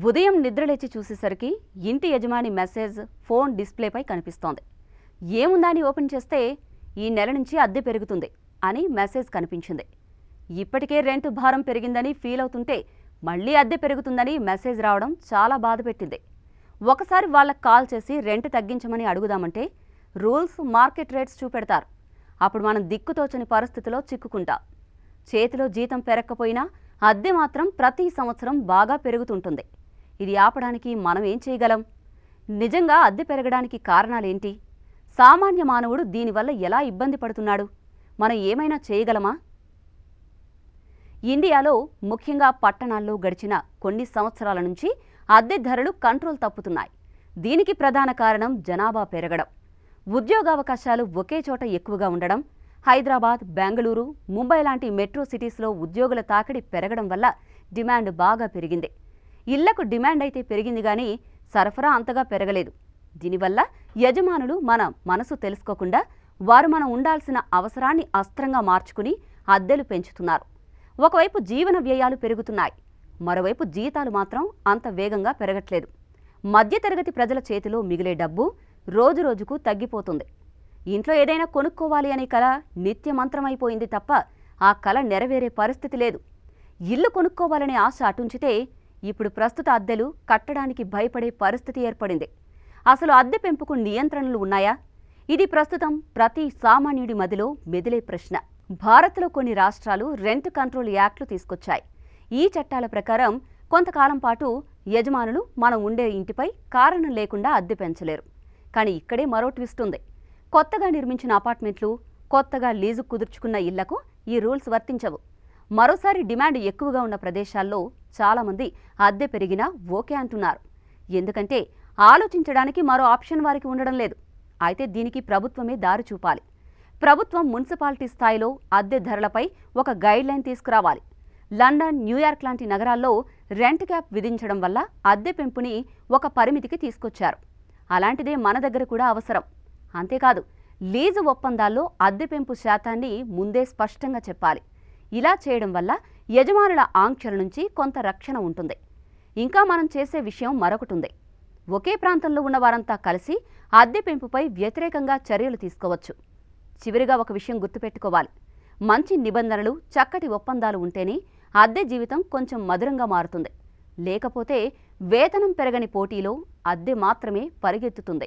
ఉదయం నిద్రలేచి చూసేసరికి ఇంటి యజమాని మెసేజ్ ఫోన్ డిస్ప్లేపై కనిపిస్తోంది. ఏముందని ఓపెన్ చేస్తే ఈ నెల నుంచి అద్దె పెరుగుతుంది అని మెసేజ్ కనిపించింది. ఇప్పటికే రెంట్ భారం పెరిగిందని ఫీల్ అవుతుంటే మళ్ళీ అద్దె పెరుగుతుందని మెసేజ్ రావడం చాలా బాధ పెట్టింది. ఒకసారి వాళ్ళకి కాల్ చేసి రెంట్ తగ్గించమని అడుగుదామంటే రూల్స్, మార్కెట్ రేట్స్ చూపెడతారు. అప్పుడు మనం దిక్కుతోచని పరిస్థితిలో చిక్కుకుంటాం. చేతిలో జీతం పెరగకపోయినా అద్దె మాత్రం ప్రతి సంవత్సరం బాగా పెరుగుతుంటుంది. ఇది ఆపడానికి మనం ఏం చేయగలం? నిజంగా అద్దె పెరగడానికి కారణాలేంటి? సామాన్య మానవుడు దీనివల్ల ఎలా ఇబ్బంది పడుతున్నాడు? మనం ఏమైనా చేయగలమా? ఇండియాలో ముఖ్యంగా పట్టణాల్లో గడిచిన కొన్ని సంవత్సరాల నుంచి అద్దె ధరలు కంట్రోల్ తప్పుతున్నాయి. దీనికి ప్రధాన కారణం జనాభా పెరగడం, ఉద్యోగావకాశాలు ఒకే చోట ఎక్కువగా ఉండడం, హైదరాబాద్, బెంగళూరు, ముంబై లాంటి మెట్రో సిటీస్లో ఉద్యోగుల తాకిడి పెరగడం వల్ల డిమాండ్ బాగా పెరిగింది. ఇళ్లకు డిమాండ్ అయితే పెరిగింది కానీ సరఫరా అంతగా పెరగలేదు. దీనివల్ల యజమానులు మన మనసు తెలుసుకోకుండా వారు మనం ఉండాల్సిన అవసరాన్ని అస్త్రంగా మార్చుకుని అద్దెలు పెంచుతున్నారు. ఒకవైపు జీవన వ్యయాలు పెరుగుతున్నాయి, మరోవైపు జీతాలు మాత్రం అంత వేగంగా పెరగట్లేదు. మధ్యతరగతి ప్రజల చేతిలో మిగిలే డబ్బు రోజురోజుకు తగ్గిపోతుంది. ఇంట్లో ఏదైనా కొనుక్కోవాలి అనే కల నిత్యమంత్రమైపోయింది తప్ప ఆ కల నెరవేరే పరిస్థితి లేదు. ఇల్లు కొనుక్కోవాలనే ఆశ అటుంచితే ఇప్పుడు ప్రస్తుత అద్దెలు కట్టడానికి భయపడే పరిస్థితి ఏర్పడింది. అసలు అద్దె పెంపుకు నియంత్రణలు ఉన్నాయా? ఇది ప్రస్తుతం ప్రతి సామాన్యుడి మదిలో మెదిలే ప్రశ్న. భారత్లో కొన్ని రాష్ట్రాలు రెంట్ కంట్రోల్ యాక్ట్లు తీసుకొచ్చాయి. ఈ చట్టాల ప్రకారం కొంతకాలం పాటు యజమానులు మనం ఉండే ఇంటిపై కారణం లేకుండా అద్దె పెంచలేరు. కానీ ఇక్కడే మరో ట్విస్ట్ ఉంది. కొత్తగా నిర్మించిన అపార్ట్మెంట్లు, కొత్తగా లీజు కుదుర్చుకున్న ఇళ్లకు ఈ రూల్స్ వర్తించవు. మరోసారి డిమాండ్ ఎక్కువగా ఉన్న ప్రదేశాల్లో చాలామంది అద్దె పెరిగినా ఓకే అంటున్నారు. ఎందుకంటే ఆలోచించడానికి మరో ఆప్షన్ వారికి ఉండడం లేదు. అయితే దీనికి ప్రభుత్వమే దారి చూపాలి. ప్రభుత్వం మున్సిపాలిటీ స్థాయిలో అద్దె ధరలపై ఒక గైడ్లైన్ తీసుకురావాలి. లండన్, న్యూయార్క్ లాంటి నగరాల్లో రెంట్ క్యాప్ విధించడం వల్ల అద్దె పెంపుని ఒక పరిమితికి తీసుకొచ్చారు. అలాంటిదే మన దగ్గర కూడా అవసరం. అంతేకాదు, లీజు ఒప్పందాల్లో అద్దె పెంపు శాతాన్ని ముందే స్పష్టంగా చెప్పాలి. ఇలా చేయడం వల్ల యజమానుల ఆంక్షల నుంచి కొంత రక్షణ ఉంటుంది. ఇంకా మనం చేసే విషయం మరొకటి ఉంది. ఒకే ప్రాంతంలో ఉన్న వారంతా కలిసి అద్దె పెంపుపై వ్యతిరేకంగా చర్యలు తీసుకోవచ్చు. చివరిగా ఒక విషయం గుర్తుపెట్టుకోవాలి. మంచి నిబంధనలు, చక్కటి ఒప్పందాలు ఉంటేనే అద్దె జీవితం కొంచెం మధురంగా మారుతుంది. లేకపోతే వేతనం పెరగని పోటీలో అద్దె మాత్రమే పరిగెత్తుతుంది.